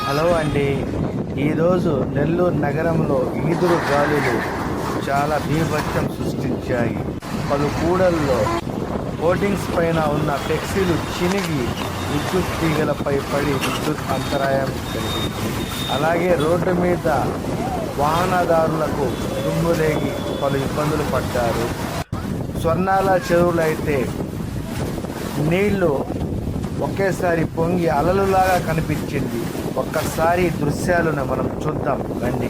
Hello అండి. ఈరోజు నెల్లూరు నగరంలో ఈదురు గాలులు చాలా బీభత్సం సృష్టించాయి. పలు కూడల్లో హోర్డింగ్స్ పైన ఉన్న ఫ్లెక్సీలు చినిగి విద్యుత్ తీగలపై పడి విద్యుత్ అంతరాయం కలిగింది. అలాగే రోడ్డు మీద వాహనదారులకు దుమ్ములేగి పలు ఇబ్బందులు పడ్డారు. స్వర్ణాల చెరువులైతే నీళ్లు ఒకేసారి పొంగి అలలులాగా కనిపించింది. ఒక్కసారి దృశ్యాలను మనం చూద్దాం రండి.